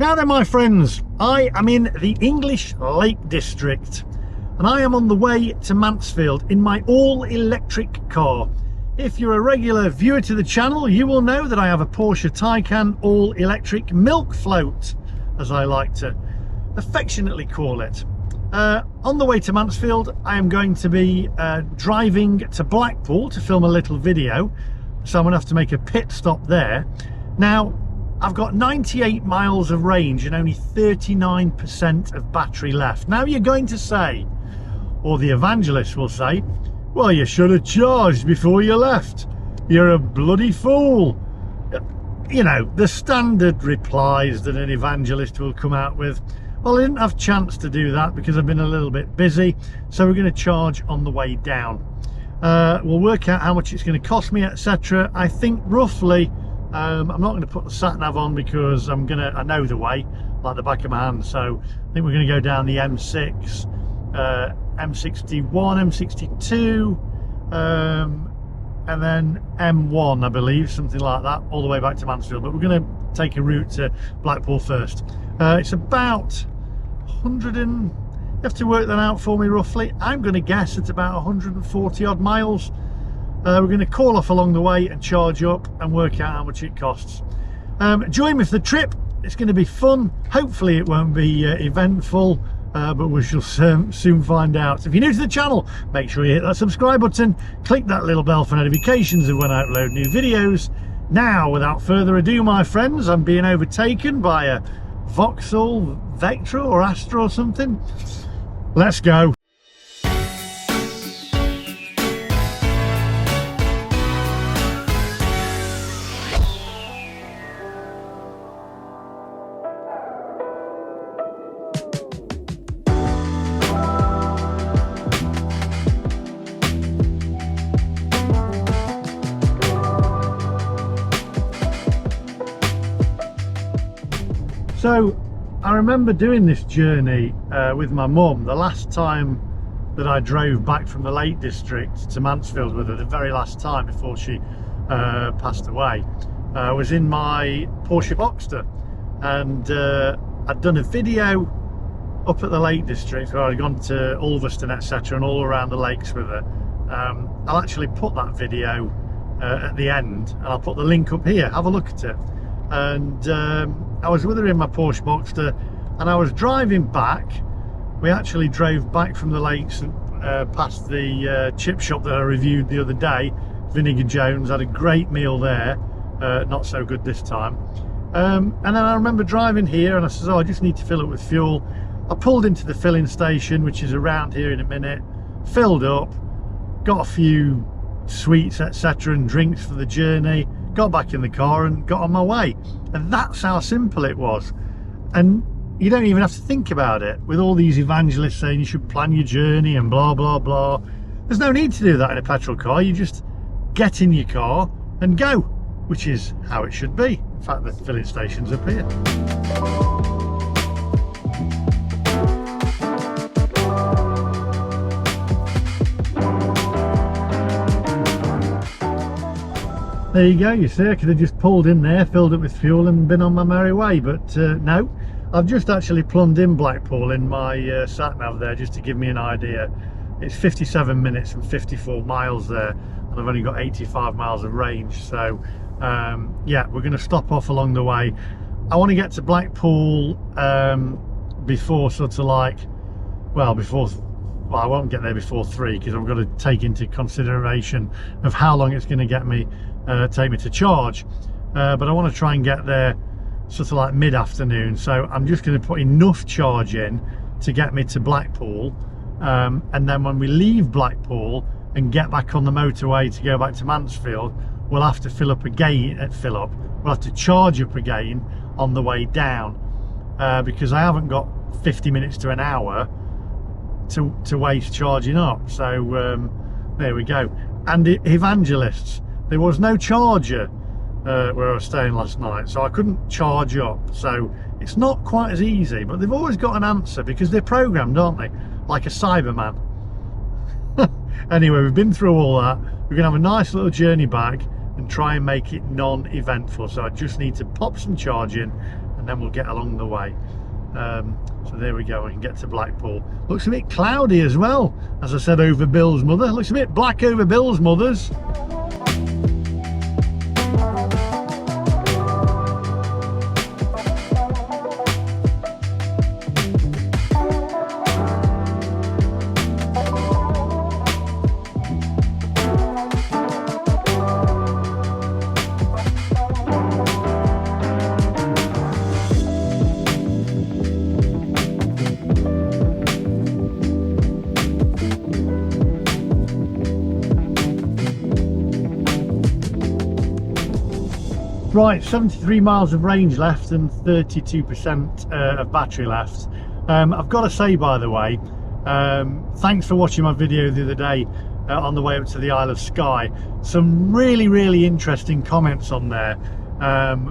Now then, my friends, I am in the English Lake District and I am on the way to Mansfield in my all-electric car. If you're a regular viewer to the channel, you will know that I have a Porsche Taycan all-electric milk float, as I like to affectionately call it. On the way to Mansfield, I am going to be driving to Blackpool to film a little video, so I'm going to have to make a pit stop there. Now, I've got 98 miles of range and only 39% of battery left. Now you're going to say, or the evangelist will say, well, you should have charged before you left. You're a bloody fool. You know, the standard replies that an evangelist will come out with. Well, I didn't have a chance to do that because I've been a little bit busy, so we're going to charge on the way down. We'll work out how much it's going to cost me, etc. I think roughly, I'm not going to put the sat nav on because I know the way like the back of my hand, so I think we're going to go down the M6, M61, M62, and then M1, I believe, something like that, all the way back to Mansfield. But we're going to take a route to Blackpool first. It's about 100 and, you have to work that out for me roughly. I'm going to guess it's about 140 odd miles. We're going to call off along the way and charge up and work out how much it costs. Join me for the trip. It's going to be fun. Hopefully it won't be eventful, but we shall soon find out. So if you're new to the channel, make sure you hit that subscribe button, click that little bell for notifications of when I upload new videos. Now, without further ado, my friends, I'm being overtaken by a Vauxhall Vectra or Astra or something. Let's go. So I remember doing this journey with my mum the last time that I drove back from the Lake District to Mansfield with her, the very last time before she passed away. I was in my Porsche Boxster, and I'd done a video up at the Lake District where I'd gone to Ulverston, etc., and all around the lakes with her. I'll actually put that video at the end, and I'll put the link up here. Have a look at it. And I was with her in my Porsche Boxster, and I was driving back. We actually drove back from the lakes and past the chip shop that I reviewed the other day, Vinegar Jones. Had a great meal there, not so good this time. And then I remember driving here, and I said, oh, I just need to fill up with fuel. I pulled into the filling station, which is around here in a minute, filled up, got a few sweets, etc., and drinks for the journey, got back in the car and got on my way. And that's how simple it was. And you don't even have to think about it with all these evangelists saying you should plan your journey and blah blah blah. There's no need to do that in a petrol car. You just get in your car and go, which is how it should be. In fact, the filling station's up here. There you go, you see, I could have just pulled in there, filled it with fuel and been on my merry way, but no, I've just actually plumbed in Blackpool in my sat nav there just to give me an idea. It's 57 minutes and 54 miles there, and I've only got 85 miles of range, so yeah, we're going to stop off along the way. I want to get to Blackpool before sort of like, well, I won't get there before 3 because I've got to take into consideration of how long it's going to take me to charge, but I want to try and get there sort of like mid-afternoon, so I'm just going to put enough charge in to get me to Blackpool, and then when we leave Blackpool and get back on the motorway to go back to Mansfield, we'll have to we'll have to charge up again on the way down, because I haven't got 50 minutes to an hour to waste charging up. So there we go. And the evangelists, there was no charger where I was staying last night, so I couldn't charge up. So it's not quite as easy, but they've always got an answer because they're programmed, aren't they, like a Cyberman. Anyway, we've been through all that. We're gonna have a nice little journey back and try and make it non-eventful. So I just need to pop some charge in and then we'll get along the way. So there we go, we can get to Blackpool. Looks a bit cloudy as well, as I said, over Bill's mother. Looks a bit black over Bill's mother's. Right, 73 miles of range left and 32% of battery left. I've got to say, by the way, thanks for watching my video the other day on the way up to the Isle of Skye. Some really interesting comments on there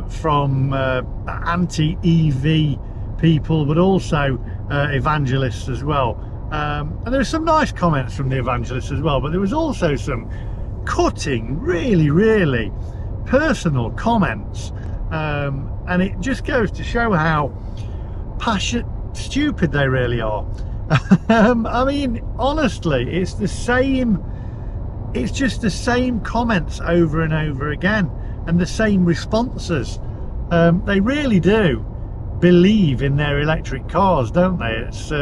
from anti-EV people, but also evangelists as well. And there were some nice comments from the evangelists as well, but there was also some cutting, really personal comments, and it just goes to show how stupid they really are. I mean, honestly, it's just the same comments over and over again, and the same responses. They really do believe in their electric cars, don't they? It's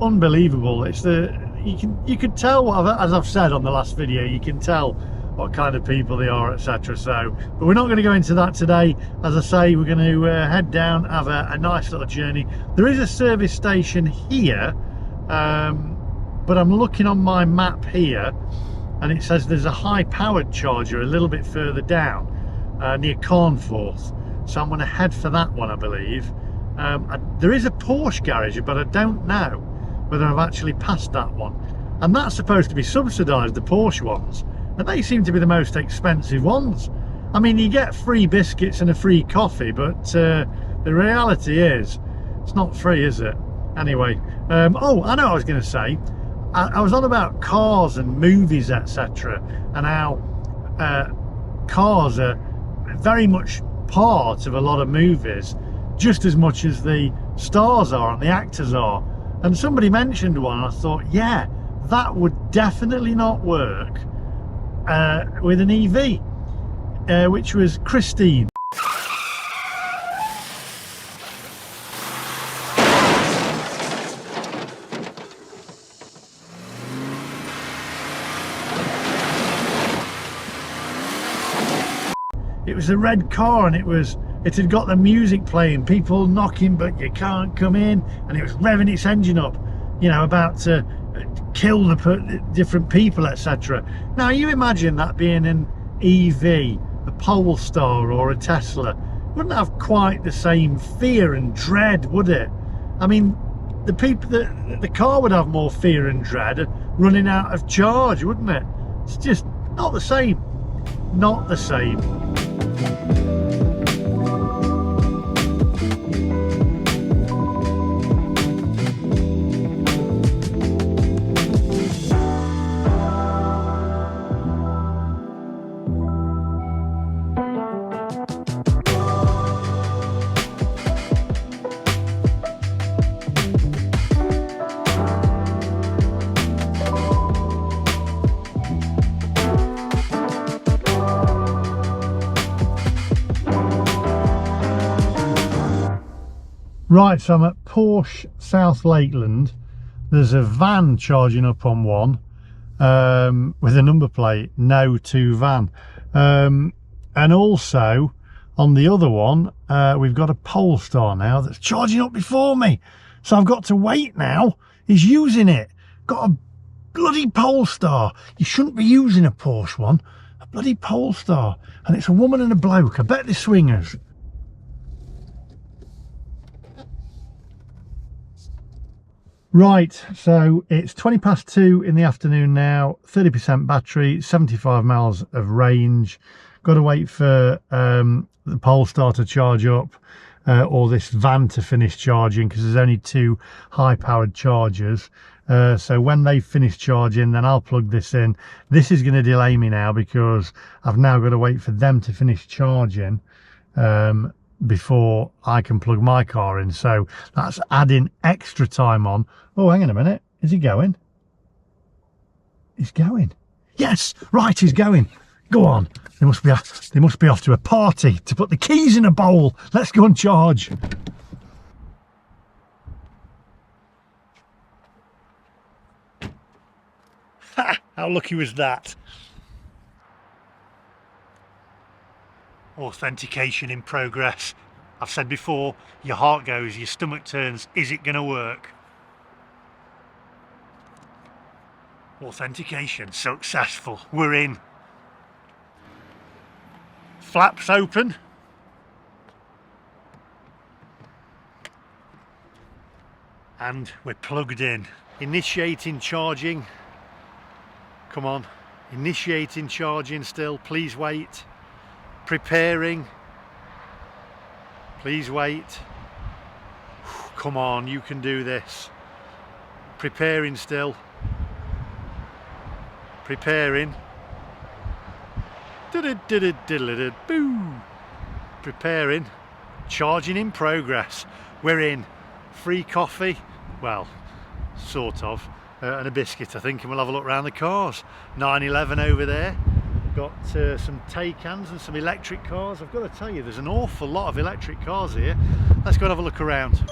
unbelievable. It's you can tell, as I've said on the last video, you can tell what kind of people they are, etc. So, but we're not going to go into that today. As I say, we're going to head down, have a nice little journey. There is a service station here, but I'm looking on my map here, and it says there's a high-powered charger a little bit further down near Carnforth. So I'm going to head for that one, I believe. There is a Porsche garage, but I don't know whether I've actually passed that one. And that's supposed to be subsidised, the Porsche ones. And they seem to be the most expensive ones. I mean, you get free biscuits and a free coffee, but the reality is, it's not free, is it? Anyway, oh, I know what I was going to say. I was on about cars and movies, etc., and how cars are very much part of a lot of movies, just as much as the stars are and the actors are. And somebody mentioned one, and I thought, yeah, that would definitely not work with an EV, which was Christine. It was a red car, and it had got the music playing, people knocking but you can't come in, and it was revving its engine up, you know, about to kill the different people, etc. Now you imagine that being an EV, a Polestar or a Tesla, wouldn't have quite the same fear and dread, would it? I mean, the car would have more fear and dread of running out of charge, wouldn't it? It's just not the same. Not the same. Right, so I'm at Porsche South Lakeland. There's a van charging up on one with a number plate, no to van. And also on the other one, we've got a Polestar now that's charging up before me. So I've got to wait now. He's using it. Got a bloody Polestar. You shouldn't be using a Porsche one. A bloody Polestar. And it's a woman and a bloke. I bet they're swingers. Right, so it's 20 past 2 in the afternoon now, 30% battery, 75 miles of range. Got to wait for the Polestar to charge up or this van to finish charging, because there's only two high-powered chargers. So when they finish charging, then I'll plug this in. This is going to delay me now because I've now got to wait for them to finish charging. before I can plug my car in, so that's adding extra time on. Oh, hang on a minute, is he going? He's going. Yes, right, he's going. Go on. They must be off to a party to put the keys in a bowl. Let's go and charge. Ha! How lucky was that? Authentication in progress. I've said before, your heart goes, your stomach turns. Is it going to work? Authentication successful. We're in. Flaps open. And we're plugged in. Initiating charging. Come on. Initiating charging still. Please wait. Preparing. Please wait. Come on, you can do this. Preparing still. Preparing. Boo. Preparing. Charging in progress. We're in. Free coffee. Well, sort of. And a biscuit, I think, and we'll have a look around the cars. 911 over there. Got some Taycans and some electric cars. I've got to tell you, there's an awful lot of electric cars here. Let's go and have a look around.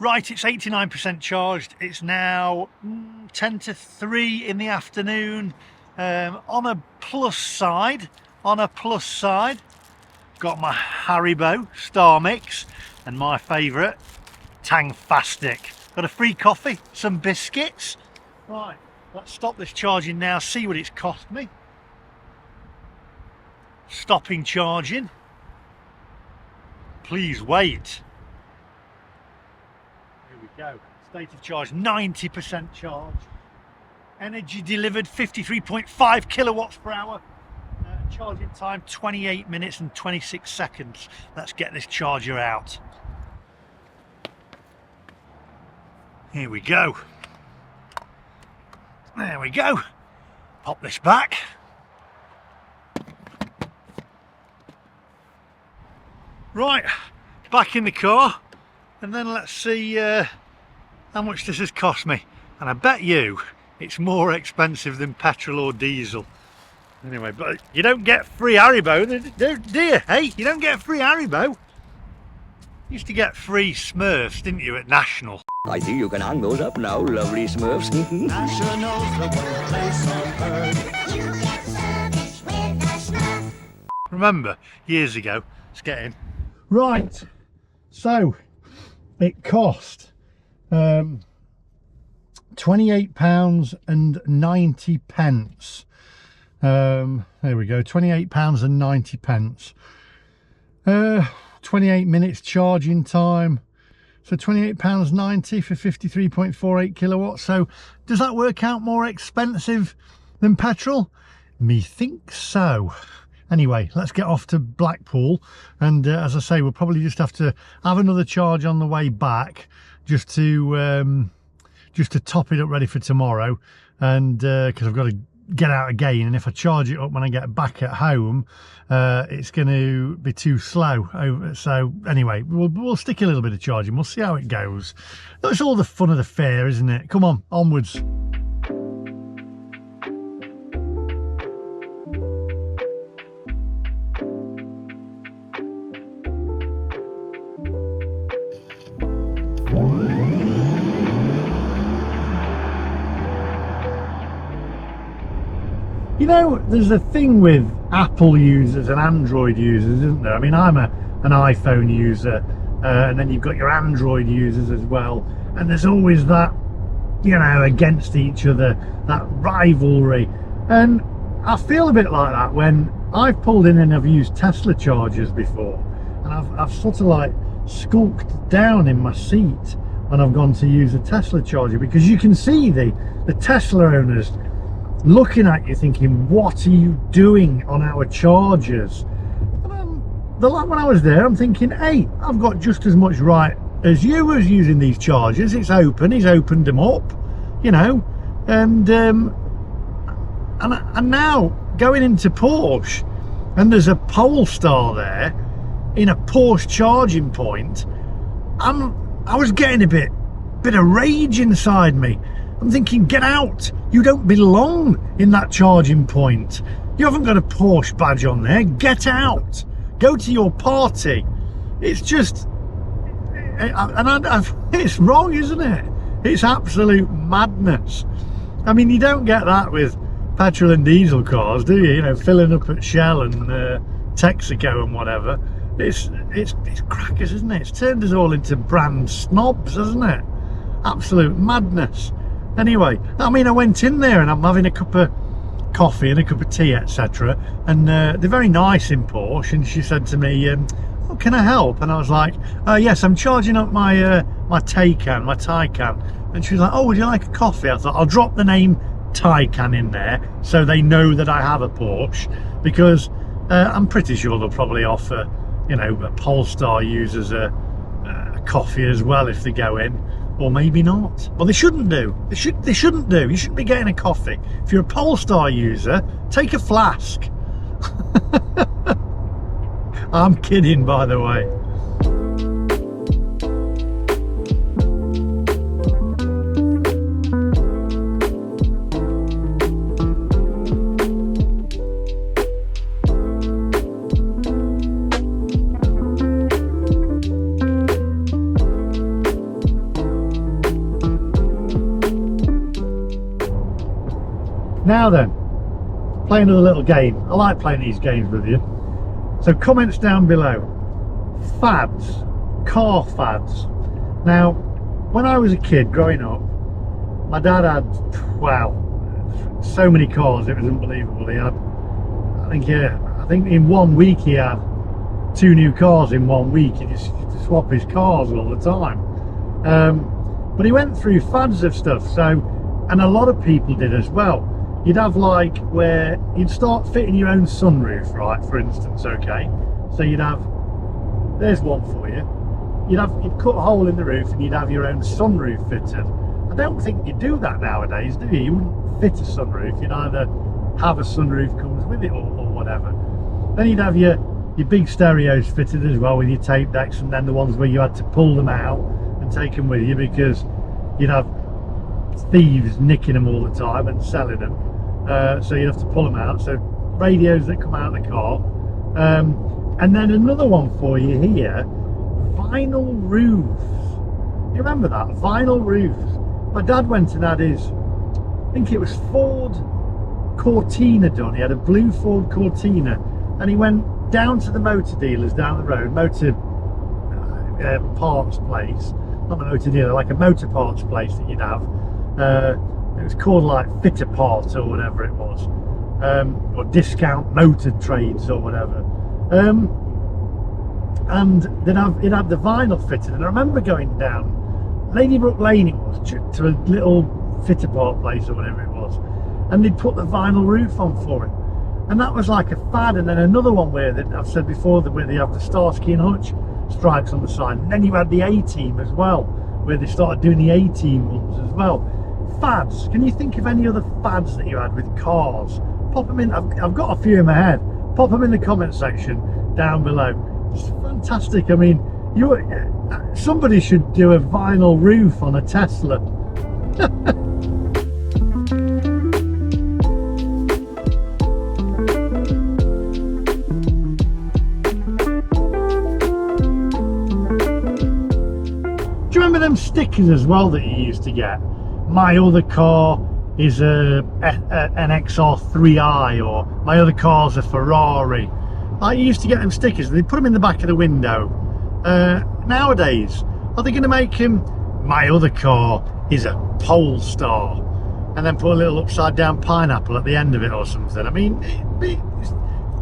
Right, it's 89% charged. It's now 10 to 3 in the afternoon. On a plus side, got my Haribo Star Mix and my favourite, Tangfastic. Got a free coffee, some biscuits. Right, let's stop this charging now, see what it's cost me. Stopping charging. Please wait. Go. State of charge 90% charge. Energy delivered 53.5 kilowatts per hour. Charging time 28 minutes and 26 seconds. Let's get this charger out. Here we go. There we go. Pop this back. Right, back in the car, and then let's see how much this has cost me. And I bet you it's more expensive than petrol or diesel. Anyway, but you don't get free Haribo, do you? Hey, you don't get free Haribo. You used to get free Smurfs, didn't you, at National? I see you can hang those up now, lovely Smurfs. National's the one place on earth. You get service with a Smurf. Remember, years ago, let's get in. Right, so it cost £28.90. There we go, £28.90. 28 minutes charging time, so £28.90 for 53.48 kilowatts. So does that work out more expensive than petrol? Methinks so. Anyway, let's get off to Blackpool, and as I say, we'll probably just have to have another charge on the way back, just to top it up ready for tomorrow, and because I've got to get out again, and if I charge it up when I get back at home, it's going to be too slow. So anyway, we'll stick a little bit of charging. We'll see how it goes. That's all the fun of the fair, isn't it? Come on, onwards. You know, there's a thing with Apple users and Android users, isn't there? I mean, I'm an iPhone user, and then you've got your Android users as well, and there's always that, you know, against each other, that rivalry. And I feel a bit like that when I've pulled in and I've used Tesla chargers before, and I've sort of like skulked down in my seat when I've gone to use a Tesla charger, because you can see the Tesla owners looking at you thinking, what are you doing on our chargers? And when I was there, I'm thinking, hey, I've got just as much right as you as using these chargers. It's open, he's opened them up, you know, and now going into Porsche, and there's a Polestar there in a Porsche charging point. I was getting a bit of rage inside me. I'm thinking, get out, you don't belong in that charging point. You haven't got a Porsche badge on there, get out, go to your party. It's just, it's wrong, isn't it? It's absolute madness. I mean, you don't get that with petrol and diesel cars, do you? You know, filling up at Shell and Texaco and whatever. It's crackers, isn't it? It's turned us all into brand snobs, hasn't it? Absolute madness. Anyway, I mean, I went in there and I'm having a cup of coffee and a cup of tea, etc. And they're very nice in Porsche. And she said to me, oh, can I help? And I was like, yes, I'm charging up my Taycan. And she was like, oh, would you like a coffee? I thought, I'll drop the name Taycan in there so they know that I have a Porsche, because I'm pretty sure they'll probably offer, you know, Polestar users a coffee as well if they go in. Or maybe not. Well, they shouldn't do. They shouldn't do. You shouldn't be getting a coffee. If you're a Polestar user, take a flask. I'm kidding, by the way. Now then, play another little game. I like playing these games with you. So comments down below. Fads, car fads. Now, when I was a kid growing up, my dad had, wow, so many cars, it was unbelievable. He had, I think in 1 week he had 2 new cars in 1 week. He just used to swap his cars all the time. But he went through fads of stuff, so, and a lot of people did as well. You'd have like where you'd start fitting your own sunroof, right, for instance, okay? So you'd have, there's one for you. You'd cut a hole in the roof and you'd have your own sunroof fitted. I don't think you do that nowadays, do you? You wouldn't fit a sunroof. You'd either have a sunroof comes with it or whatever. Then you'd have your big stereos fitted as well with your tape decks, and then the ones where you had to pull them out and take them with you because you'd have thieves nicking them all the time and selling them. So you have to pull them out. So radios that come out of the car, and then another one for you here, vinyl roofs. You remember that? Vinyl roofs. My dad went and had his, I think it was Ford Cortina done. He had a blue Ford Cortina, and he went down to the motor dealers down the road, motor parts place, not the motor dealer, like a motor parts place that you'd have. It was called like Fitter Parts or whatever it was, or Discount Motor Trades or whatever, and then it had the vinyl fitted. And I remember going down Ladybrook Lane, it was, to a little fitter part place or whatever it was, and they'd put the vinyl roof on for it. and that was like a fad. And then another one where I've said before, where they have the Starsky and Hutch stripes on the side, and then you had the A-Team as well, where they started doing the A-Team ones as well. Fads, can you think of any other fads that you had with cars? Pop them in. I've got a few in my head. Pop them in the comment section down below. It's fantastic. I mean, somebody should do a vinyl roof on a Tesla. Do you remember them stickers as well that you used to get? My other car is an XR3i, or my other car's a Ferrari. I used to get them stickers and they put them in the back of the window. Nowadays, are they going to make him, my other car is a Polestar, and then put a little upside down pineapple at the end of it or something? I mean,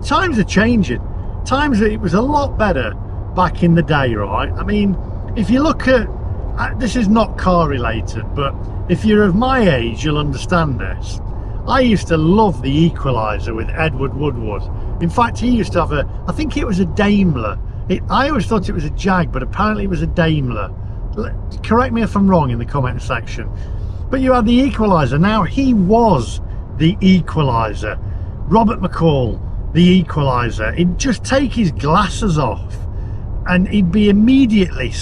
times are changing. It was a lot better back in the day, right? I mean, if you look at, this is not car related, but if you're of my age, you'll understand this. I used to love the Equaliser with Edward Woodward. In fact, he used to have I think it was a Daimler. I always thought it was a Jag, but apparently it was a Daimler. Correct me if I'm wrong in the comment section. But you had the Equaliser. Now, he was the Equaliser. Robert McCall, the Equaliser. He'd just take his glasses off and he'd be immediately,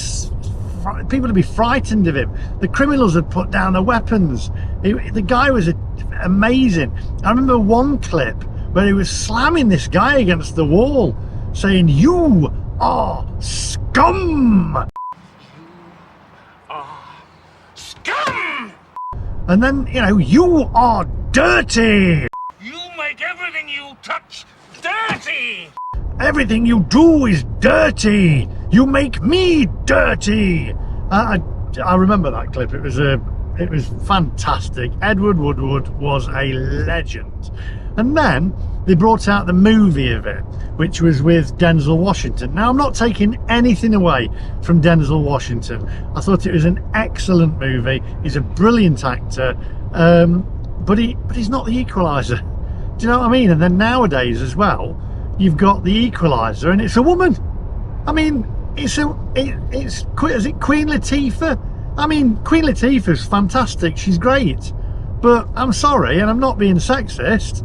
people would be frightened of him. The criminals had put down their weapons. The guy was amazing. I remember one clip where he was slamming this guy against the wall, saying, "You are scum!" Scum! And then, you know, "You are dirty! You make everything you touch dirty! Everything you do is dirty! You make me dirty!" I remember that clip. It was fantastic. Edward Woodward was a legend. And then they brought out the movie of it, which was with Denzel Washington. Now, I'm not taking anything away from Denzel Washington. I thought it was an excellent movie. He's a brilliant actor, but he's not the Equaliser. Do you know what I mean? And then nowadays as well, you've got the Equaliser and it's a woman. I mean, is it Queen Latifah? I mean, Queen Latifah's fantastic. She's great. But I'm sorry, and I'm not being sexist,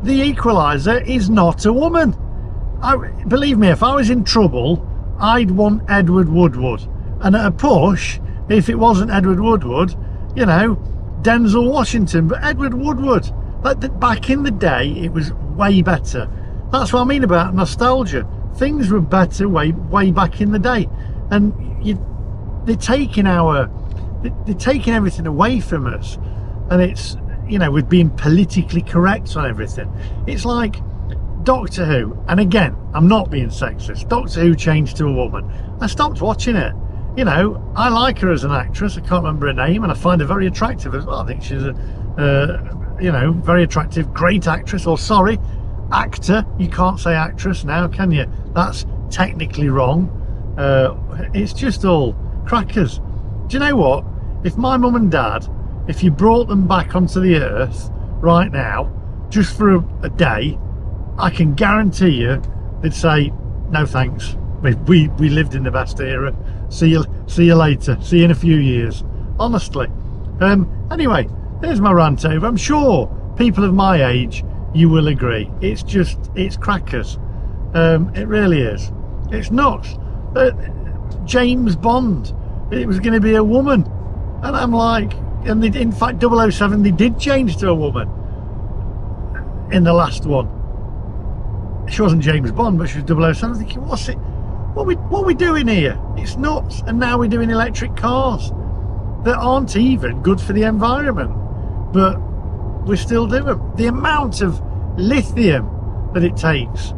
the Equaliser is not a woman. Believe me, if I was in trouble, I'd want Edward Woodward. And at a push, if it wasn't Edward Woodward, you know, Denzel Washington. But Edward Woodward, back in the day, it was way better. That's what I mean about nostalgia. Things were better way back in the day. And they're taking everything away from us. And it's, you know, with being politically correct on everything. It's like Doctor Who, and again, I'm not being sexist, Doctor Who changed to a woman. I stopped watching it. You know, I like her as an actress. I can't remember her name, and I find her very attractive as well. I think she's you know, very attractive, great actress. Or sorry, actor. You can't say actress now, can you? That's technically wrong. It's just all crackers. Do you know what? If my mum and dad, if you brought them back onto the earth right now, just for a day, I can guarantee you they'd say, "No thanks. We lived in the best era. See you later. See you in a few years." Honestly. Anyway, there's my rant over. I'm sure people of my age, you will agree. It's crackers. It really is. It's nuts. James Bond, it was going to be a woman, and I'm like, and in fact 007, they did change to a woman in the last one. She wasn't James Bond, but she was 007. I'm thinking, what are we doing here? It's nuts. And now we're doing electric cars that aren't even good for the environment, but we're still doing them. The amount of lithium that it takes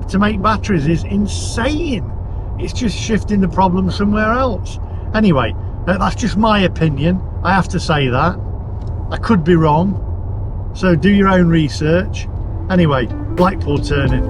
to make batteries is insane. It's just shifting the problem somewhere else. Anyway, that's just my opinion. I have to say that. I could be wrong, so do your own research. Anyway, Blackpool turning.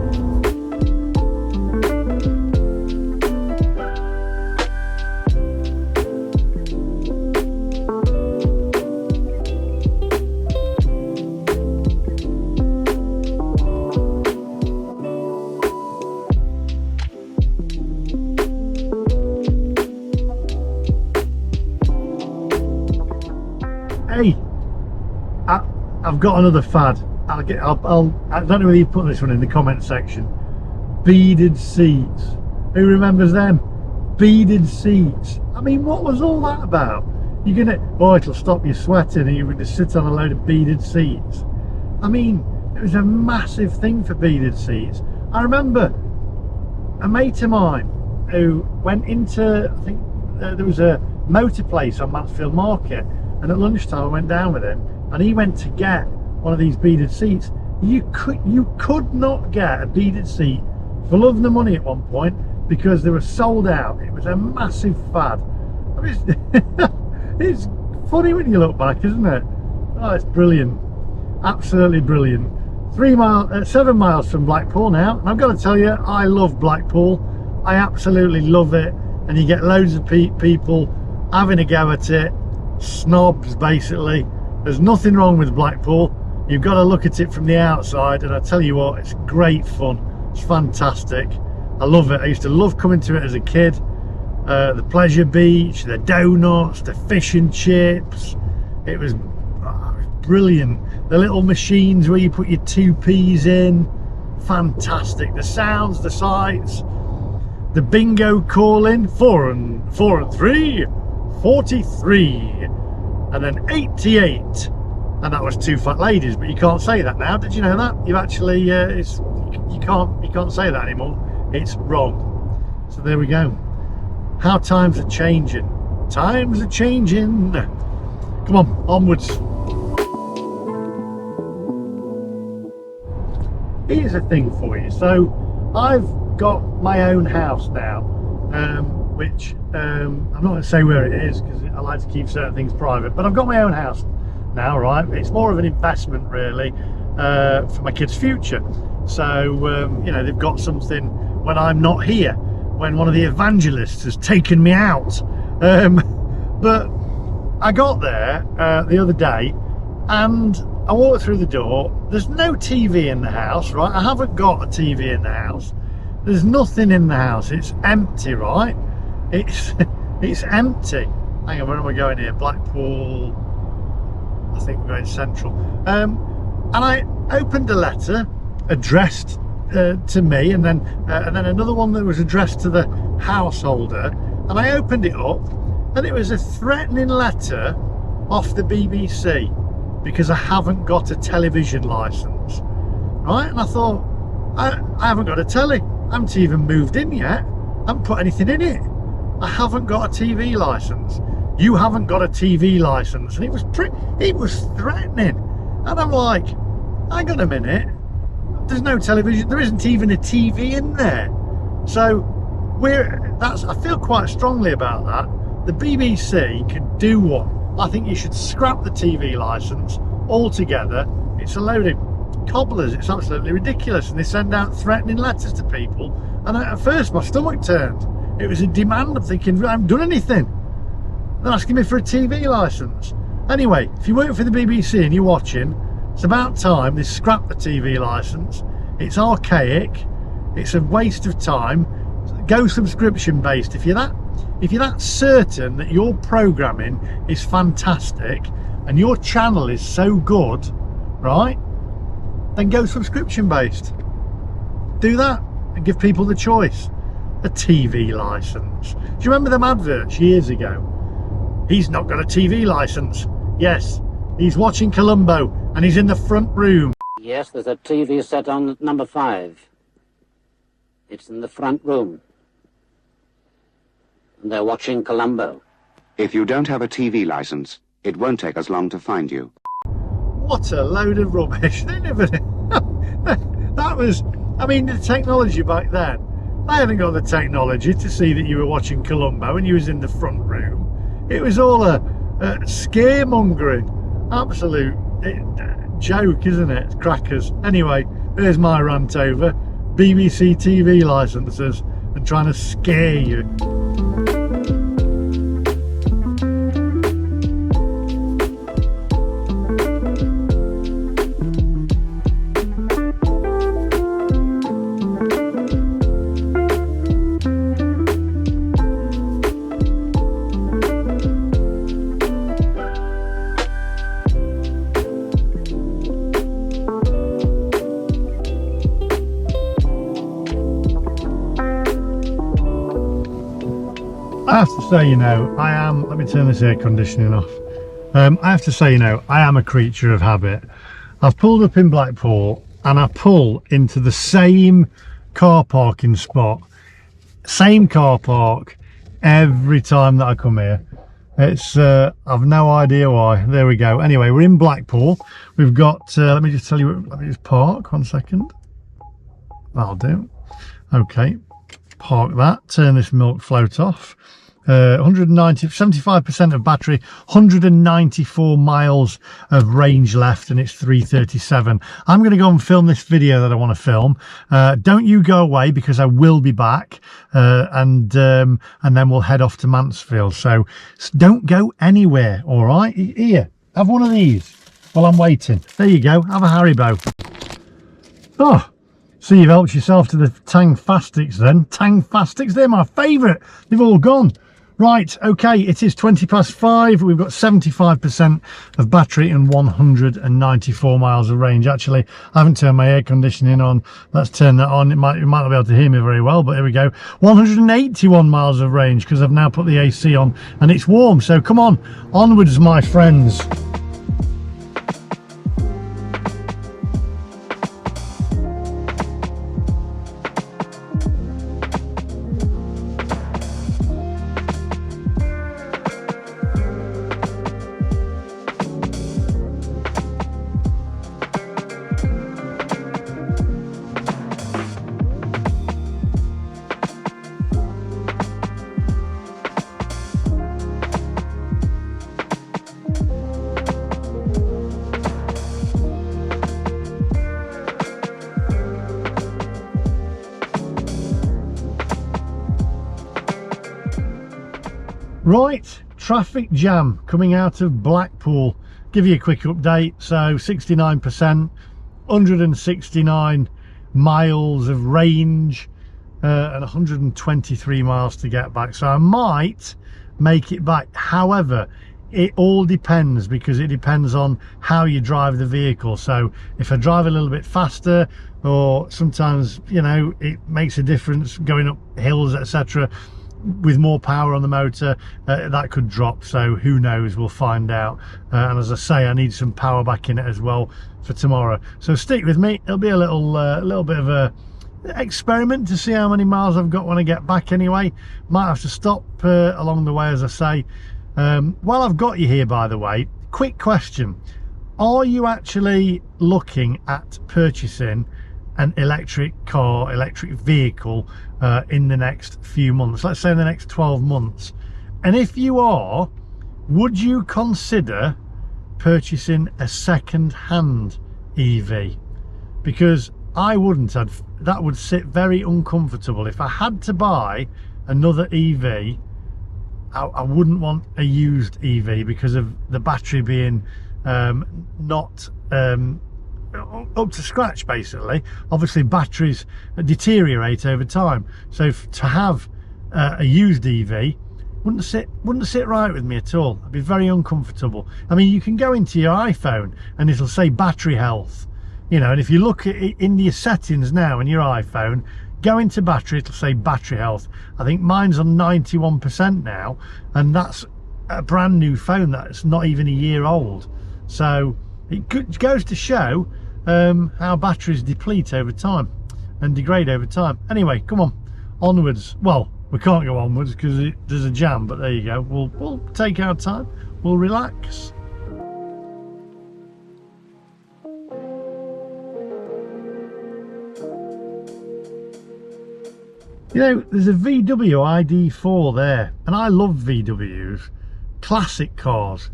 Hey, I've got another fad. I don't know whether you put this one in the comment section. Beaded seats. Who remembers them? Beaded seats. I mean, what was all that about? You're gonna, oh, it'll stop you sweating, and you're going to sit on a load of beaded seats. I mean, it was a massive thing for beaded seats. I remember a mate of mine who went into, I think there was a motor place on Mansfield Market, and at lunchtime I went down with him, and he went to get one of these beaded seats. You could not get a beaded seat for love nor money at one point because they were sold out. It was a massive fad. I mean, it's funny when you look back, isn't it? Oh, it's brilliant, absolutely brilliant. 7 miles from Blackpool now, and I've got to tell you, I love Blackpool. I absolutely love it, and you get loads of people having a go at it, snobs basically. There's nothing wrong with Blackpool. You've got to look at it from the outside, and I tell you what, it's great fun. It's fantastic. I love it. I used to love coming to it as a kid. The pleasure beach, the donuts, the fish and chips. It was brilliant. The little machines where you put your 2p's in, fantastic. The sounds, the sights, the bingo calling, 4 and 3, 43, and then 88, and that was 2 fat ladies. But you can't say that now. Did you know that? You actually, you can't say that anymore. It's wrong. So there we go. How times are changing. Times are changing. Come on, onwards. Here's a thing for you. So I've got my own house now, which I'm not going to say where it is because I like to keep certain things private, but I've got my own house now, right? It's more of an investment really for my kids' future. So you know, they've got something when I'm not here, when one of the evangelists has taken me out. But I got there the other day, and I walked through the door. There's no TV in the house, right? I haven't got a TV in the house. There's nothing in the house. It's empty, right? It's empty. Hang on, where am I going here? Blackpool. I think we're going central. And I opened a letter addressed to me, and then another one that was addressed to the householder. And I opened it up, and it was a threatening letter off the BBC because I haven't got a television license, right? And I thought, I haven't got a telly. I haven't even moved in yet. I haven't put anything in it. I haven't got a TV license. You haven't got a TV license. And it was threatening. And I'm like, hang on a minute. There's no television. There isn't even a TV in there. So I feel quite strongly about that. The BBC can do one. I think you should scrap the TV license altogether. It's a load of cobblers. It's absolutely ridiculous, and they send out threatening letters to people, and at first my stomach turned. It was a demand. I'm thinking, I haven't done anything. They're asking me for a TV license. Anyway, if you work for the BBC and you're watching, it's about time they scrap the TV license. It's archaic. It's a waste of time. Go subscription based. If you're that certain that your programming is fantastic and your channel is so good, right, then go subscription based. Do that and give people the choice. A TV license. Do you remember them adverts years ago? He's not got a TV license. Yes, he's watching Columbo and he's in the front room. Yes, there's a TV set on number 5. It's in the front room. And they're watching Columbo. If you don't have a TV license, it won't take us long to find you. What a load of rubbish. They never... that was... I mean, the technology back then, I hadn't got the technology to see that you were watching Columbo and you was in the front room. It was all a scaremongering. Absolute joke, isn't it? It's crackers. Anyway, there's my rant over BBC TV licenses and trying to scare you. I have to say, you know, let me turn this air conditioning off. I have to say, you know, I am a creature of habit. I've pulled up in Blackpool and I pull into the same car parking spot, same car park, every time that I come here. It's I've no idea why. There we go. Anyway, we're in Blackpool. We've got let me just tell you, let me just park 1 second. That'll do. Okay, park that, turn this milk float off. 75% of battery, 194 miles of range left, and it's 3:37. I'm going to go and film this video that I want to film. Don't you go away, because I will be back, and then we'll head off to Mansfield. So don't go anywhere. All right, here, have one of these while I'm waiting. There you go, have a Haribo. Oh, so you've helped yourself to the Tang Fastics then. Tang Fastics, they're my favourite. They've all gone. Right, okay, it is 5:20. We've got 75% of battery and 194 miles of range. Actually, I haven't turned my air conditioning on. Let's turn that on. You might not be able to hear me very well, but here we go. 181 miles of range, because I've now put the AC on and it's warm. So come on, onwards, my friends. Right, traffic jam coming out of Blackpool. Give you a quick update. So 69%, 169 miles of range, and 123 miles to get back. So I might make it back. However, it all depends, because it depends on how you drive the vehicle. So if I drive a little bit faster, or sometimes, you know, it makes a difference going up hills, etc., with more power on the motor, that could drop. So who knows, we'll find out. And as I say, I need some power back in it as well for tomorrow, so stick with me. It'll be a little bit of a experiment to see how many miles I've got when I get back. Anyway, might have to stop along the way, as I say. While I've got you here, by the way, quick question: are you actually looking at purchasing an electric vehicle in the next few months, let's say in the next 12 months? And if you are, would you consider purchasing a second-hand EV? Because I wouldn't. That would sit very uncomfortable. If I had to buy another EV, I wouldn't want a used EV, because of the battery being not up to scratch, basically. Obviously batteries deteriorate over time, so to have a used EV wouldn't sit right with me at all. I'd be very uncomfortable. I mean, you can go into your iPhone and it'll say battery health, you know, and if you look at it in your settings now in your iPhone, go into battery, it'll say battery health. I think mine's on 91% now, and that's a brand new phone that's not even a year old. So it goes to show how batteries deplete over time and degrade over time. Anyway, come on, onwards. Well, we can't go onwards because there's a jam, but there you go. We'll take our time, we'll relax. You know, there's a VW ID4 there, and I love VWs, classic cars.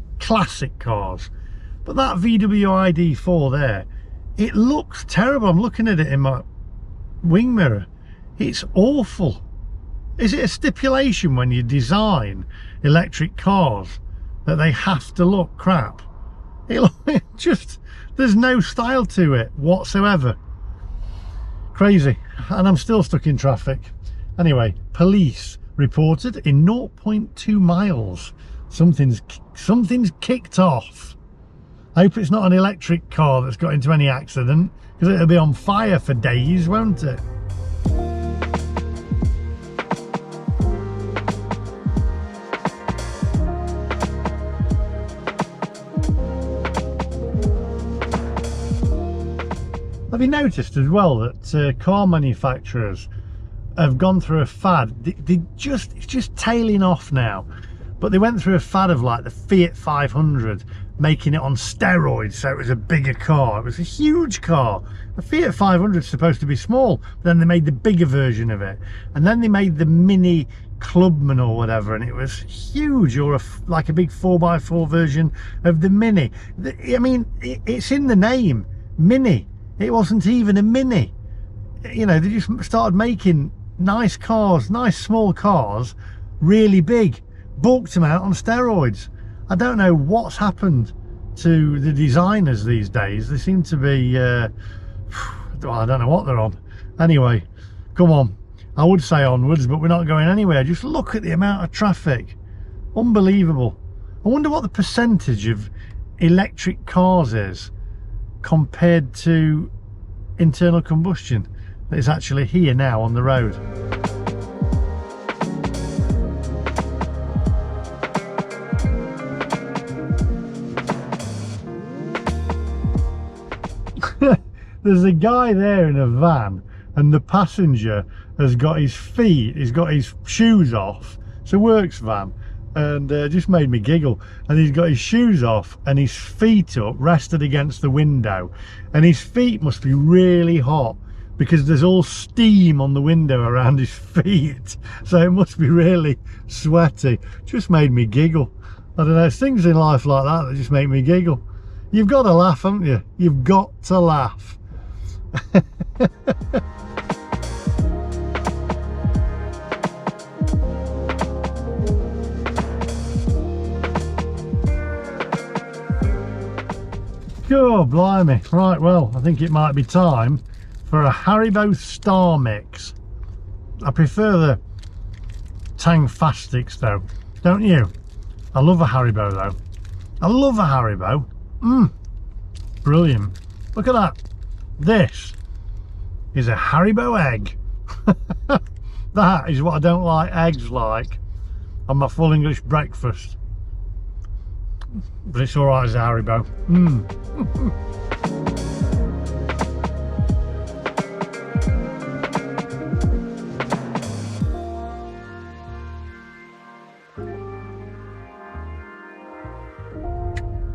But that VW ID4 there, it looks terrible. I'm looking at it in my wing mirror. It's awful. Is it a stipulation when you design electric cars that they have to look crap? It just, there's no style to it whatsoever. Crazy. And I'm still stuck in traffic. Anyway, police reported in 0.2 miles. Something's kicked off. I hope it's not an electric car that's got into any accident, because it'll be on fire for days, won't it? Have you noticed as well that car manufacturers have gone through a fad? It's just tailing off now, but they went through a fad of like the Fiat 500, making it on steroids, so it was a bigger car. It was a huge car. The Fiat 500 is supposed to be small, but then they made the bigger version of it, and then they made the Mini Clubman or whatever, and it was huge, or like a big 4x4 version of the Mini. I mean, it's in the name, Mini. It wasn't even a Mini. You know, they just started making nice cars, nice small cars, really big, bulked them out on steroids. I don't know what's happened to the designers these days. They seem to be well, I don't know what they're on. Anyway, come on, I would say onwards, but we're not going anywhere. Just look at the amount of traffic. Unbelievable. I wonder what the percentage of electric cars is compared to internal combustion that is actually here now on the road. There's a guy there in a van, and the passenger has got his shoes off. It's a works van, and just made me giggle. And he's got his shoes off and his feet up, rested against the window, and his feet must be really hot because there's all steam on the window around his feet, so it must be really sweaty. Just made me giggle. I don't know, there's things in life like that that just make me giggle. You've got to laugh, haven't you? You've got to laugh. God, blimey. Right, well, I think it might be time for a Haribo Star Mix. I prefer the Tang Fastics though, don't you? I love a Haribo though. I love a Haribo. Brilliant. Look at that. This is a Haribo egg. That is what I don't like eggs like on my full English breakfast. But it's alright as a Haribo.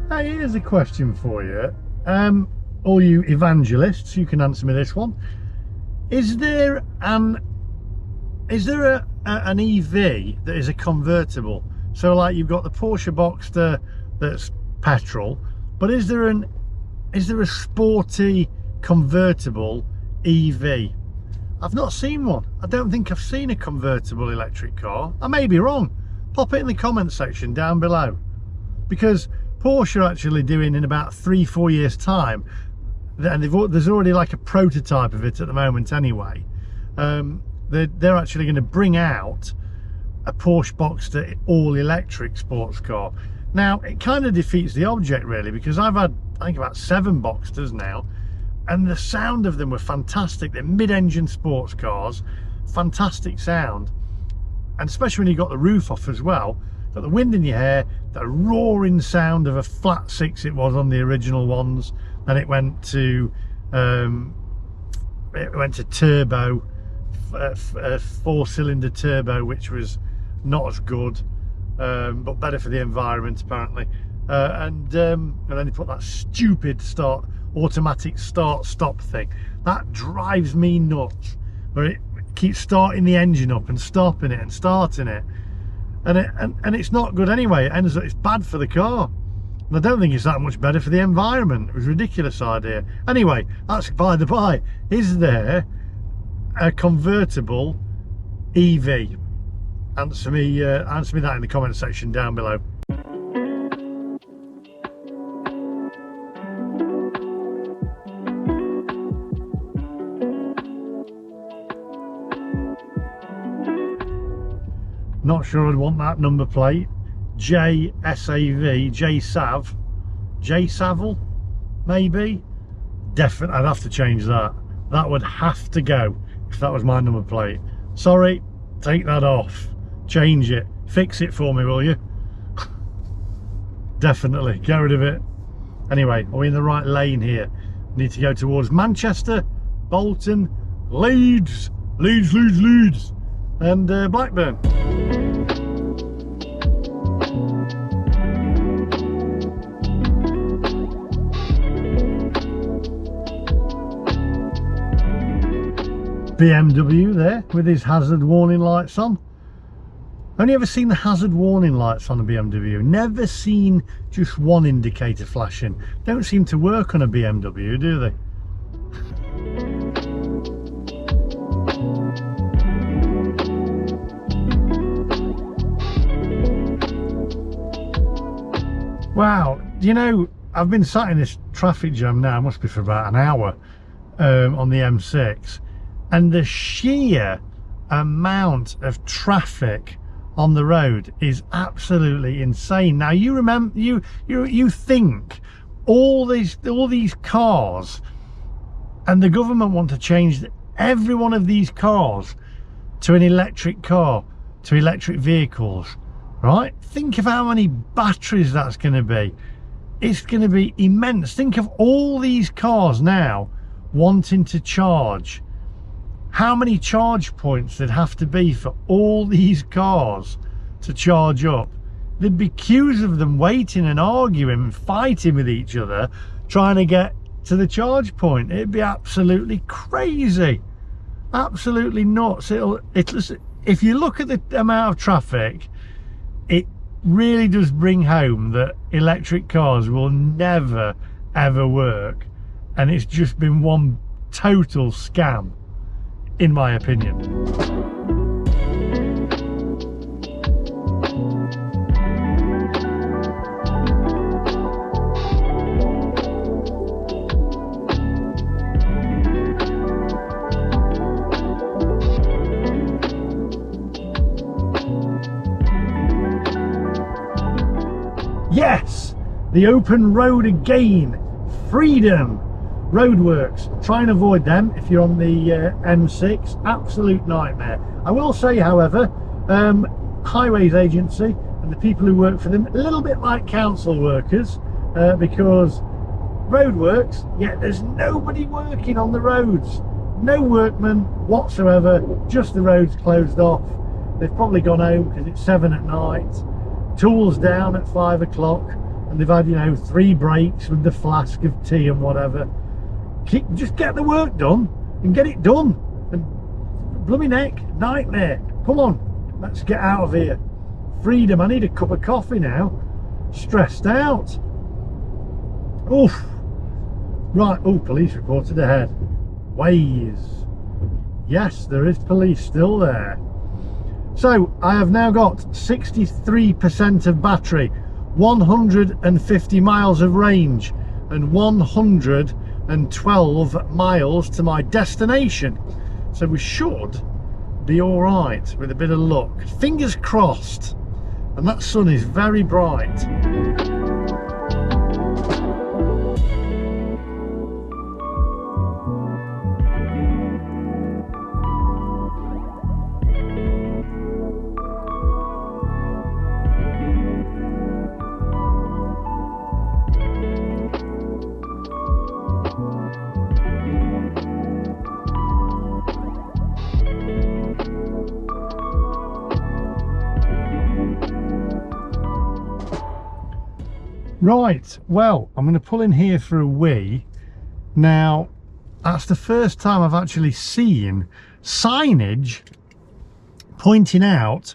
Hey, here's a question for you. All you evangelists, you can answer me this one. Is there an EV that is a convertible? So like you've got the Porsche Boxster that's petrol, but is there a sporty convertible EV? I've not seen one. I don't think I've seen a convertible electric car. I may be wrong. Pop it in the comment section down below, because Porsche are actually doing, in about 3-4 years time, and there's already like a prototype of it at the moment anyway. They're actually going to bring out a Porsche Boxster all electric sports car. Now it kind of defeats the object really, because I've had, I think, about 7 Boxsters now, and the sound of them were fantastic. They're mid-engine sports cars, fantastic sound, and especially when you got the roof off as well, got the wind in your hair, the roaring sound of a flat 6 it was on the original ones. Then it went to turbo, 4-cylinder turbo, which was not as good, but better for the environment apparently. And then they put that stupid automatic start-stop thing. That drives me nuts, where it keeps starting the engine up and stopping it and starting it, and it's not good anyway. It's bad for the car. And I don't think it's that much better for the environment. It was a ridiculous idea. Anyway, that's by the by. Is there a convertible EV? Answer me that in the comment section down below. Not sure I'd want that number plate. JSAV, JSavile, maybe. Definitely, I'd have to change that. That would have to go if that was my number plate. Sorry, take that off. Change it. Fix it for me, will you? Definitely, get rid of it. Anyway, are we in the right lane here? Need to go towards Manchester, Bolton, Leeds, and Blackburn. BMW there with his hazard warning lights on. Only ever seen the hazard warning lights on a BMW. Never seen just one indicator flashing. Don't seem to work on a BMW, do they? Wow, you know, I've been sat in this traffic jam now, must be for about an hour, on the M6, and the sheer amount of traffic on the road is absolutely insane. Now you remember, you think all these cars, and the government want to change every one of these cars to an electric car, to electric vehicles, right? Think of how many batteries that's going to be. It's going to be immense. Think of all these cars now wanting to charge. How many charge points there'd have to be for all these cars to charge up? There'd be queues of them waiting and arguing and fighting with each other, trying to get to the charge point. It'd be absolutely crazy, absolutely nuts. If you look at the amount of traffic, it really does bring home that electric cars will never ever work, and it's just been one total scam, in my opinion. Yes, the open road again. Freedom. Roadworks, try and avoid them if you're on the M6. Absolute nightmare. I will say, however, Highways Agency and the people who work for them, a little bit like council workers, because roadworks, yeah, there's nobody working on the roads, no workmen whatsoever, just the roads closed off. They've probably gone home because it's 7 at night, tools down at 5 o'clock, and they've had, you know, 3 breaks with the flask of tea and whatever. Just get the work done and get it done. And blooming heck, nightmare. Come on, let's get out of here. Freedom. I need a cup of coffee now. Stressed out. Oof. Right. Oh, police reported ahead. Ways. Yes, there is police still there. So I have now got 63% of battery, 150 miles of range, and 112 miles to my destination. So we should be all right with a bit of luck. Fingers crossed. And that sun is very bright. Right, well, I'm going to pull in here for a wee. Now, that's the first time I've actually seen signage pointing out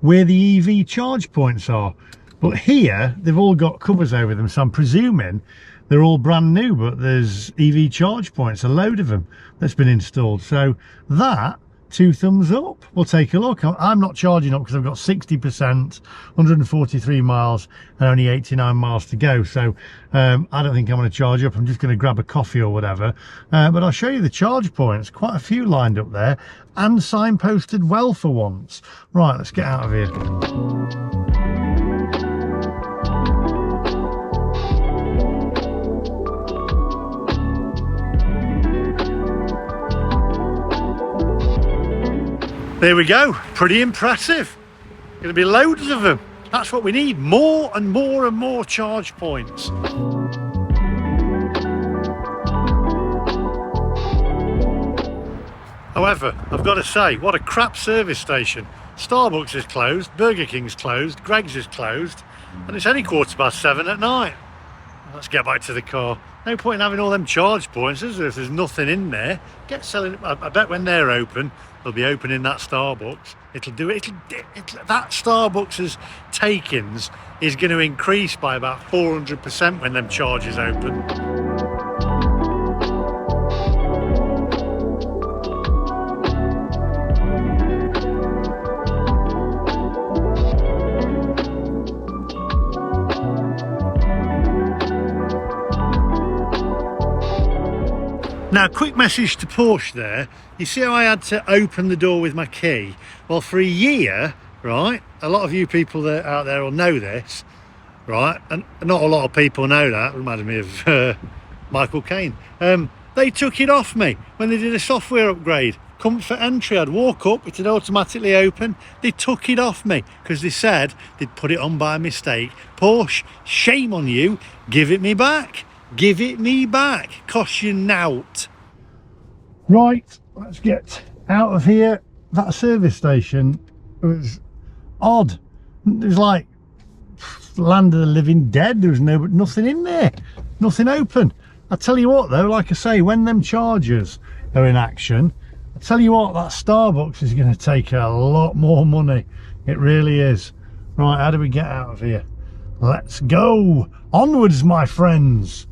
where the EV charge points are. But here, they've all got covers over them, so I'm presuming they're all brand new, but there's EV charge points, a load of them that's been installed. So that, 2 thumbs up. We'll take a look. I'm not charging up because I've got 60%, 143 miles and only 89 miles to go. So I don't think I'm going to charge up. I'm just going to grab a coffee or whatever. But I'll show you the charge points. Quite a few lined up there and signposted well for once. Right, let's get out of here. There we go, pretty impressive. Gonna be loads of them. That's what we need, more and more and more charge points. However, I've got to say, what a crap service station. Starbucks is closed, Burger King's closed, Greggs is closed, and it's only 7:15 at night. Let's get back to the car. No point in having all them charge points, is there, if there's nothing in there? Get selling. I bet when they're open, they'll be opening that Starbucks. It'll do it. That Starbucks' takings is going to increase by about 400% when them charges open. Now, quick message to Porsche there. You see how I had to open the door with my key? Well, for a year, right, a lot of you people out there will know this, right, and not a lot of people know that. It reminded me of Michael Caine. They took it off me when they did a software upgrade. Comfort entry, I'd walk up, it'd automatically open. They took it off me because they said they'd put it on by mistake. Porsche, shame on you, give it me back. Give it me back. Cost you nought. Right, let's get out of here. That service station was odd. It was like land of the living dead. There was nothing in there. Nothing open. I tell you what though, like I say, when them chargers are in action, I tell you what, that Starbucks is going to take a lot more money. It really is. Right, how do we get out of here? Let's go. Onwards, my friends.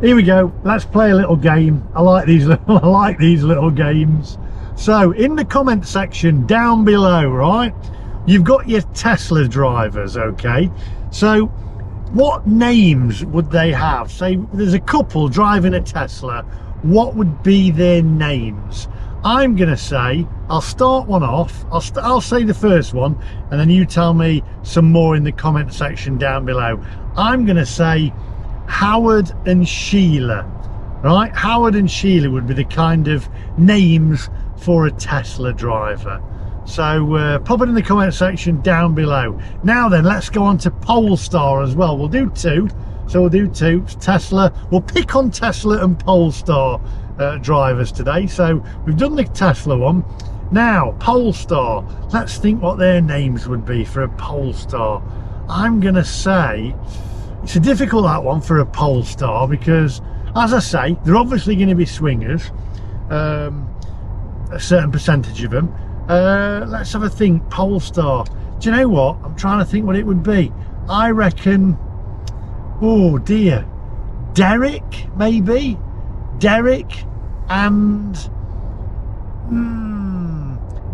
Here we go. Let's play a little game. I like these little games. So in the comment section down below, right, you've got your Tesla drivers, okay? So what names would they have? Say there's a couple driving a Tesla, what would be their names? I'm gonna say, I'll start one off. I'll say the first one, and then you tell me some more in the comment section down below. I'm gonna say Howard and Sheila, right? Howard and Sheila would be the kind of names for a Tesla driver. So pop it in the comment section down below. Now then, let's go on to Polestar as well. We'll do two. So we'll do two. Tesla. We'll pick on Tesla and Polestar drivers today. So we've done the Tesla one. Now, Polestar. Let's think what their names would be for a Polestar. I'm going to say... It's a difficult that one for a Polestar because, as I say, they're obviously going to be swingers, a certain percentage of them. Let's have a think. Polestar. Do you know what? I'm trying to think what it would be. I reckon, oh dear, Derek maybe? Derek and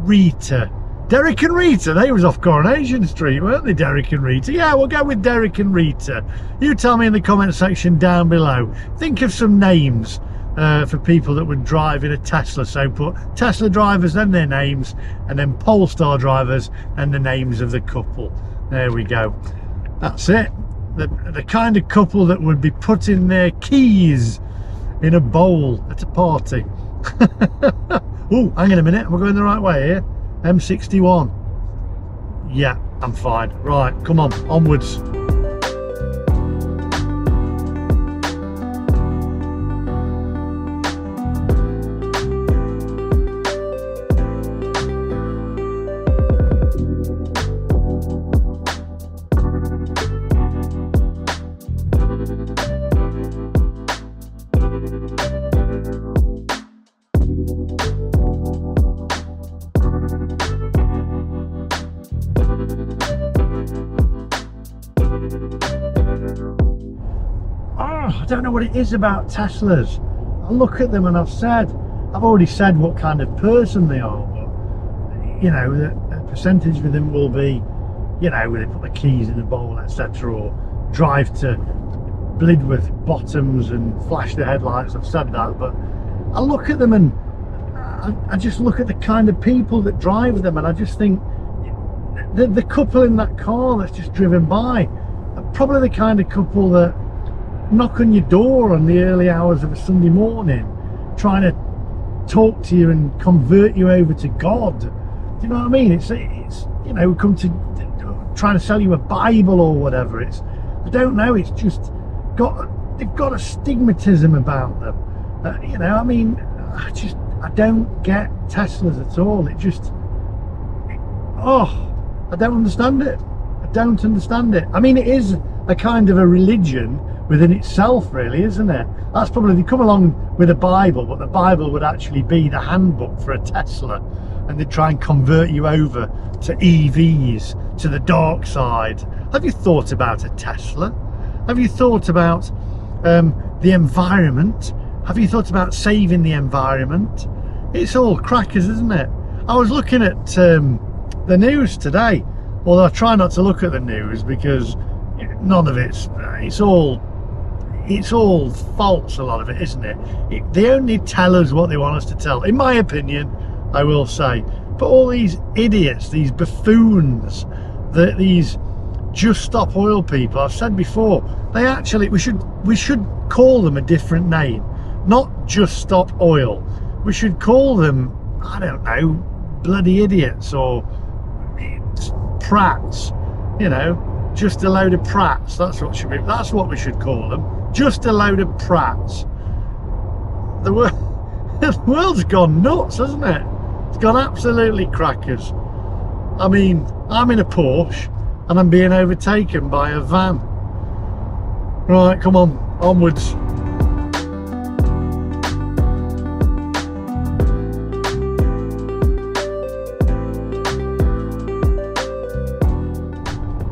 Rita. Derek and Rita, they was off Coronation Street, weren't they, Derek and Rita? Yeah, we'll go with Derek and Rita. You tell me in the comment section down below. Think of some names for people that would drive in a Tesla. So put Tesla drivers, then their names, and then Polestar drivers, and the names of the couple. There we go. That's it. The kind of couple that would be putting their keys in a bowl at a party. Oh, hang on a minute, am I going the right way here? M61. Yeah, I'm fine. Right, come on, onwards. I don't know what it is about Teslas. I look at them and I've already said what kind of person they are, but you know, the percentage of them will be, you know, where they put the keys in the bowl, etc., or drive to Blidworth bottoms and flash the headlights. I've said that, but I look at them and I just look at the kind of people that drive them, and I just think the couple in that car that's just driven by are probably the kind of couple that knock on your door on the early hours of a Sunday morning, trying to talk to you and convert you over to God. Do you know what I mean? It's you know, come to trying to sell you a Bible or whatever. It's, I don't know, it's just they've got a stigmatism about them. You know, I mean, I don't get Teslas at all. It just, I don't understand it. I don't understand it. I mean, it is a kind of a religion within itself, really, isn't it? That's probably, they come along with a Bible, but the Bible would actually be the handbook for a Tesla, and they try and convert you over to EVs, to the dark side. Have you thought about a Tesla? Have you thought about the environment? Have you thought about saving the environment? It's all crackers, isn't it? I was looking at the news today, although I try not to look at the news because none of it's all false, a lot of it, isn't it? They only tell us what they want us to tell, in my opinion, I will say. But all these idiots, these buffoons, these Just Stop Oil people, I've said before, they actually, we should call them a different name, not Just Stop Oil. We should call them, I don't know, bloody idiots or prats, you know, just a load of prats. That's what we should call them, just a load of prats. The world's gone nuts, hasn't it? It's gone absolutely crackers. I mean, I'm in a Porsche and I'm being overtaken by a van. Right, come on, onwards.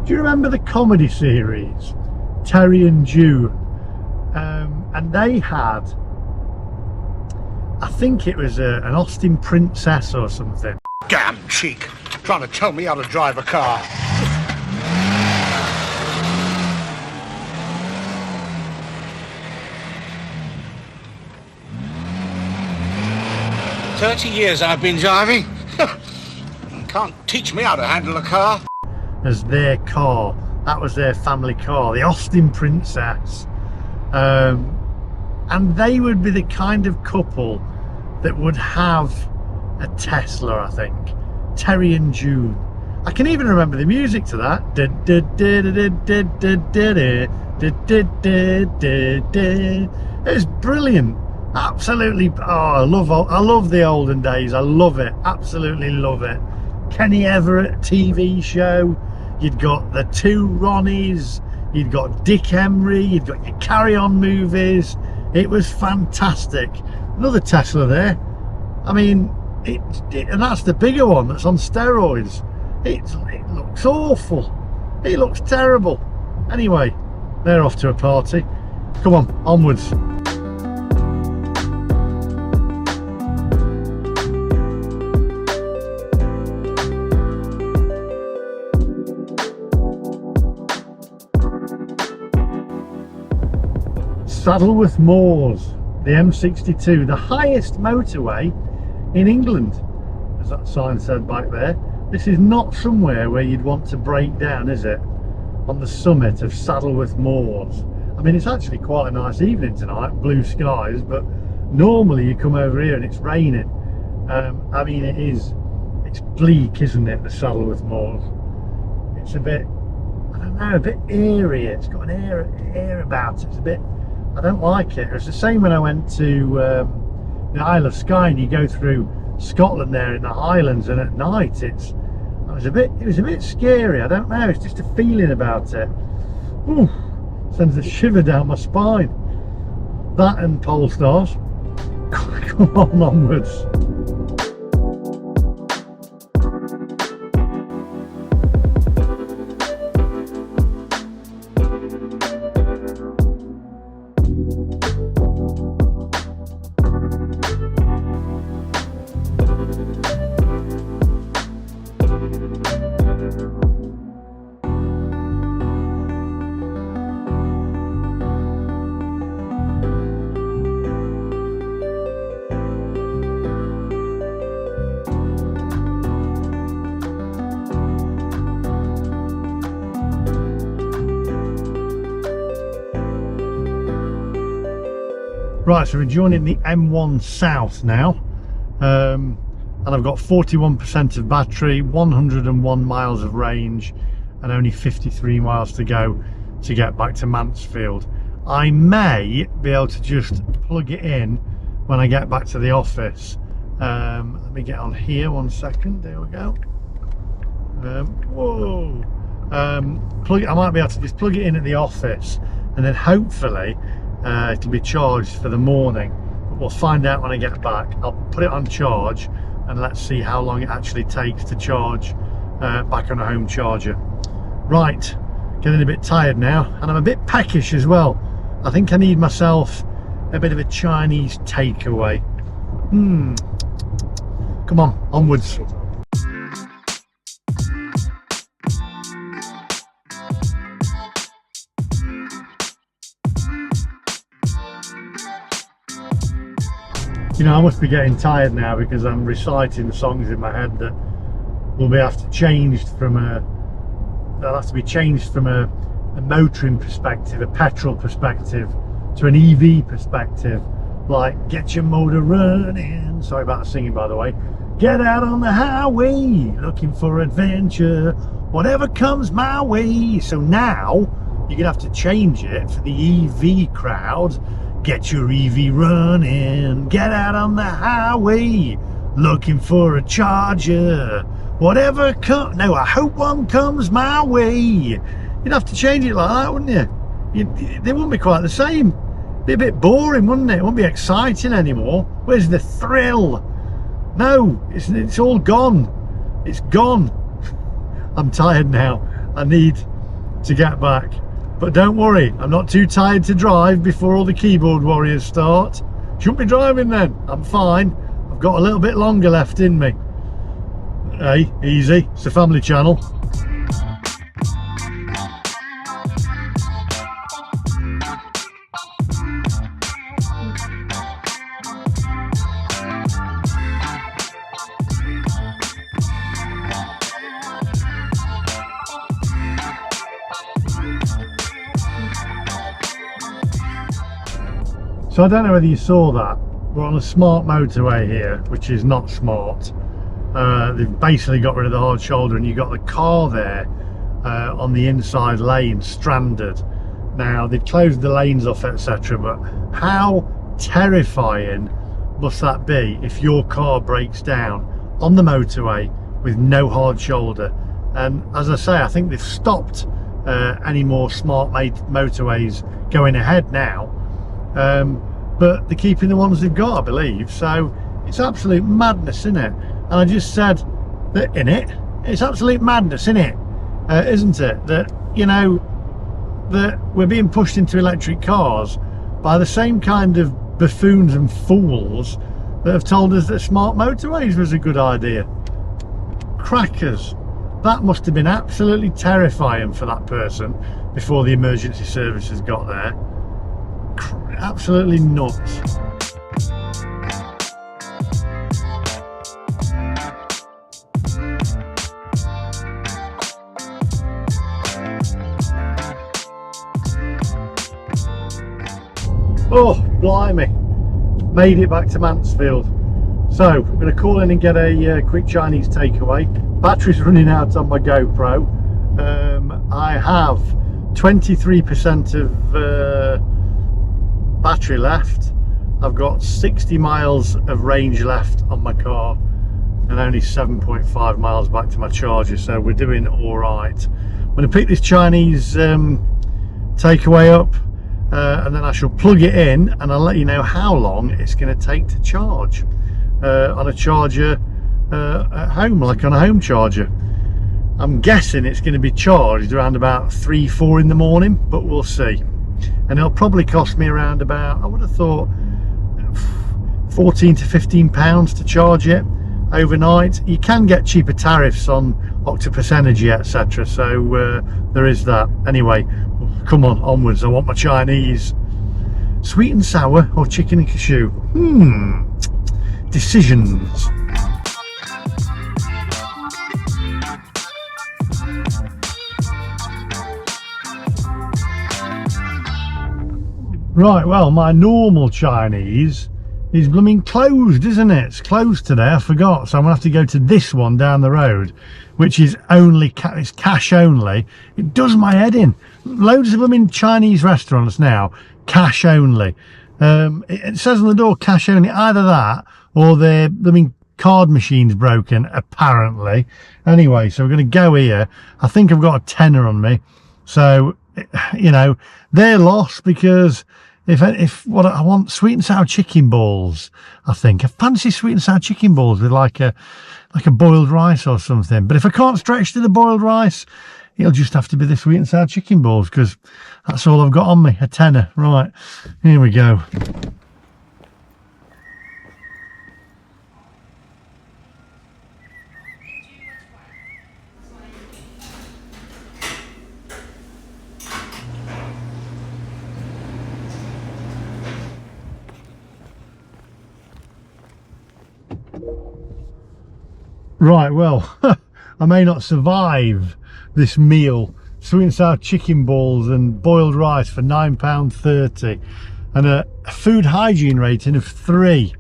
Do you remember the comedy series Terry and June? And they had, I think it was an Austin Princess or something. Damn cheek, trying to tell me how to drive a car. "30 years I've been driving. Can't teach me how to handle a car." As their car, that was their family car, the Austin Princess. And they would be the kind of couple that would have a Tesla, I think. Terry and June. I can even remember the music to that. It was brilliant. Absolutely. Oh, I love the olden days. I love it. Absolutely love it. Kenny Everett TV show. You'd got the two Ronnies. You'd got Dick Emery. You'd got your Carry On movies. It was fantastic. Another Tesla there. I mean, and that's the bigger one that's on steroids. It looks awful. It looks terrible. Anyway, they're off to a party. Come on, onwards. Saddleworth Moors, the M62, the highest motorway in England, as that sign said back there. This is not somewhere where you'd want to break down, is it? On the summit of Saddleworth Moors. I mean, it's actually quite a nice evening tonight, blue skies, but normally you come over here and it's raining. I mean, it's bleak, isn't it, the Saddleworth Moors? It's a bit, I don't know, a bit eerie. It's got an air about it. It's a bit, I don't like it. It was the same when I went to the Isle of Skye, and you go through Scotland there in the Highlands, and at night it was a bit scary. I don't know, it's just a feeling about it. Ooh, sends a shiver down my spine. That and Polestars. Come on, onwards. Right, so we're joining the M1 South now, and I've got 41% of battery, 101 miles of range, and only 53 miles to go to get back to Mansfield. I may be able to just plug it in when I get back to the office. Let me get on here 1 second. There we go. Whoa! I might be able to just plug it in at the office, and then hopefully it'll be charged for the morning. But we'll find out when I get back. I'll put it on charge, and let's see how long it actually takes to charge back on a home charger. Right, getting a bit tired now, and I'm a bit peckish as well. I think I need myself a bit of a Chinese takeaway. Come on, onwards. You know, I must be getting tired now because I'm reciting songs in my head that will be have to be changed from a motoring perspective, a petrol perspective, to an EV perspective. Like, get your motor running. Sorry about the singing, by the way. Get out on the highway, looking for adventure, whatever comes my way. So now you're gonna have to change it for the EV crowd. Get your EV running, get out on the highway, looking for a charger, whatever comes. No, I hope one comes my way. You'd have to change it like that, wouldn't you? They wouldn't be quite the same. Be a bit boring, wouldn't it? It wouldn't be exciting anymore. Where's the thrill? No, it's all gone. It's gone. I'm tired now. I need to get back. But don't worry, I'm not too tired to drive before all the keyboard warriors start. Shouldn't be driving then. I'm fine. I've got a little bit longer left in me. Hey, easy. It's a family channel. So I don't know whether you saw that. We're on a smart motorway here, which is not smart. They've basically got rid of the hard shoulder, and you've got the car there on the inside lane stranded. Now they've closed the lanes off, etc., but how terrifying must that be if your car breaks down on the motorway with no hard shoulder? And as I say, I think they've stopped any more smart motorways going ahead now. But they're keeping the ones they've got, I believe. So it's absolute madness, isn't it? And I just said that it's absolute madness, isn't it? Isn't it? That, you know, that we're being pushed into electric cars by the same kind of buffoons and fools that have told us that smart motorways was a good idea. Crackers. That must have been absolutely terrifying for that person before the emergency services got there. Absolutely nuts. Oh, blimey. Made it back to Mansfield. So, I'm going to call in and get a quick Chinese takeaway. Battery's running out on my GoPro. I have 23% of battery left. I've got 60 miles of range left on my car and only 7.5 miles back to my charger, so we're doing all right. I'm going to pick this Chinese takeaway up and then I shall plug it in, and I'll let you know how long it's going to take to charge on a charger at home, like on a home charger. I'm guessing it's going to be charged around about 3-4 in the morning, but we'll see. And it'll probably cost me around about, I would have thought, 14 to 15 pounds to charge it overnight. You can get cheaper tariffs on Octopus Energy, etc., so there is that. Anyway, come on, onwards. I want my Chinese. Sweet and sour or chicken and cashew? Decisions. Right, well, my normal Chinese is blooming closed, isn't it? It's closed today, I forgot. So I'm gonna have to go to this one down the road, which is only it's cash only. It does my head in. Loads of them in Chinese restaurants now, cash only. It says on the door cash only. Either that or their blooming card machine's broken, apparently. Anyway, so we're going to go here. I think I've got a tenner on me, so you know they're lost, because if what I want, sweet and sour chicken balls. I fancy sweet and sour chicken balls with like a boiled rice or something. But if I can't stretch to the boiled rice, it'll just have to be the sweet and sour chicken balls, because that's all I've got on me, a tenner. Right, here we go. Right, well, I may not survive this meal. Sweet and sour chicken balls and boiled rice for £9.30 and a food hygiene rating of 3,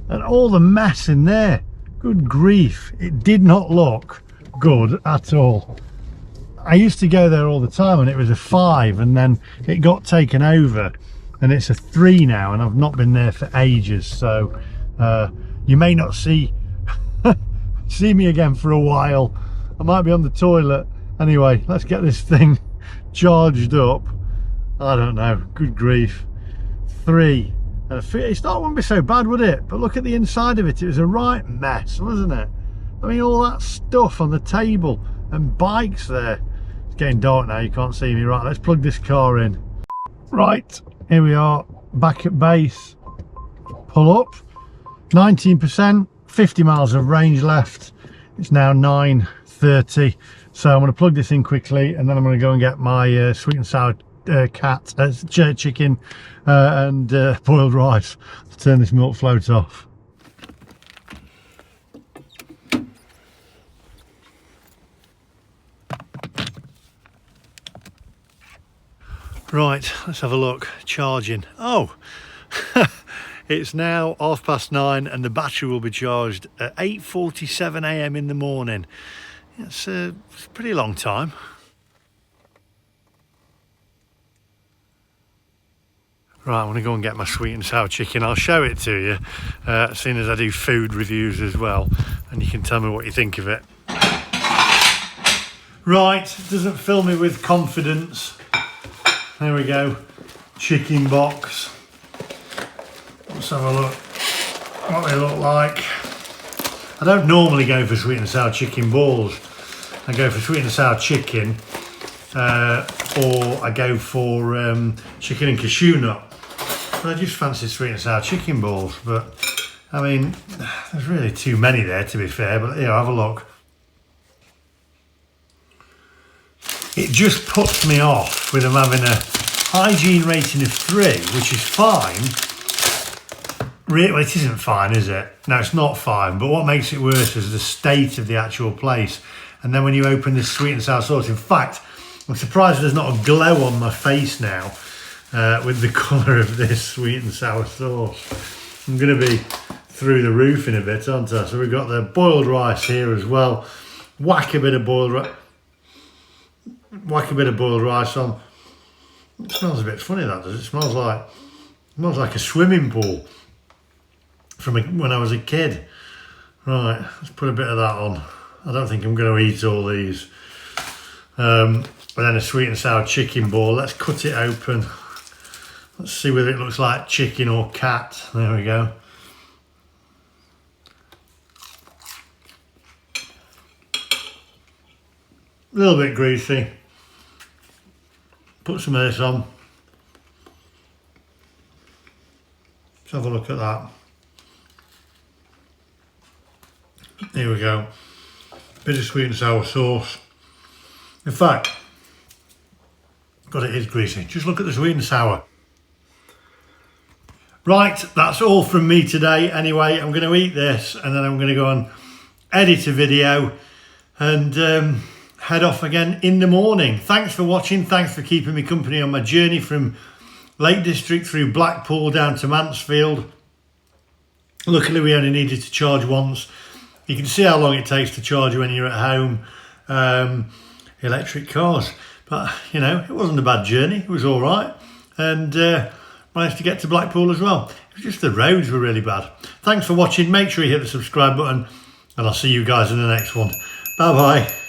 and all the mess in there. Good grief, it did not look good at all. I used to go there all the time and it was a 5, and then it got taken over and it's a 3 now, and I've not been there for ages, so you may not see me again for a while. I might be on the toilet. Anyway, let's get this thing charged up. I don't know, good grief. 3 and it's not, wouldn't be so bad, would it? But look at the inside of it. It was a right mess, wasn't it? I mean, all that stuff on the table and bikes there. It's getting dark now, you can't see me. Right, let's plug this car in. Right, here we are, back at base. Pull up, 19%, 50 miles of range left. It's now 9:30, so I'm going to plug this in quickly, and then I'm going to go and get my sweet and sour chicken and boiled rice. Let's turn this milk float off. Right, let's have a look. Charging. Oh, it's now 9:30 and the battery will be charged at 8:47 AM in the morning. It's a pretty long time. Right, I'm going to go and get my sweet and sour chicken. I'll show it to you as soon as I do food reviews as well, and you can tell me what you think of it. Right, doesn't fill me with confidence. There we go, chicken box. Let's have a look what they look like. I don't normally go for sweet and sour chicken balls. I go for sweet and sour chicken, or I go for chicken and cashew nut. But I just fancy sweet and sour chicken balls. But I mean, there's really too many there, to be fair. But here, have a look. It just puts me off with them having a hygiene rating of 3, which is fine. Really, well, it isn't fine, is it? No, it's not fine. But what makes it worse is the state of the actual place. And then when you open this sweet and sour sauce, in fact, I'm surprised there's not a glow on my face now with the colour of this sweet and sour sauce. I'm going to be through the roof in a bit, aren't I? So we've got the boiled rice here as well. Whack a bit of boiled rice on. It smells a bit funny, that does. It smells like a swimming pool from when I was a kid. Right, let's put a bit of that on. I don't think I'm going to eat all these. And then a sweet and sour chicken ball. Let's cut it open. Let's see whether it looks like chicken or cat. There we go. A little bit greasy. Put some of this on. Let's have a look at that. Here we go. Bit of sweet and sour sauce. In fact, God, it is greasy. Just look at the sweet and sour. Right, that's all from me today. Anyway, I'm going to eat this and then I'm going to go and edit a video and head off again in the morning. Thanks for watching. Thanks for keeping me company on my journey from Lake District through Blackpool down to Mansfield. Luckily we only needed to charge once. You can see how long it takes to charge when you're at home. Electric cars. But, you know, it wasn't a bad journey. It was all right. And managed to get to Blackpool as well. It was just the roads were really bad. Thanks for watching. Make sure you hit the subscribe button. And I'll see you guys in the next one. Bye-bye.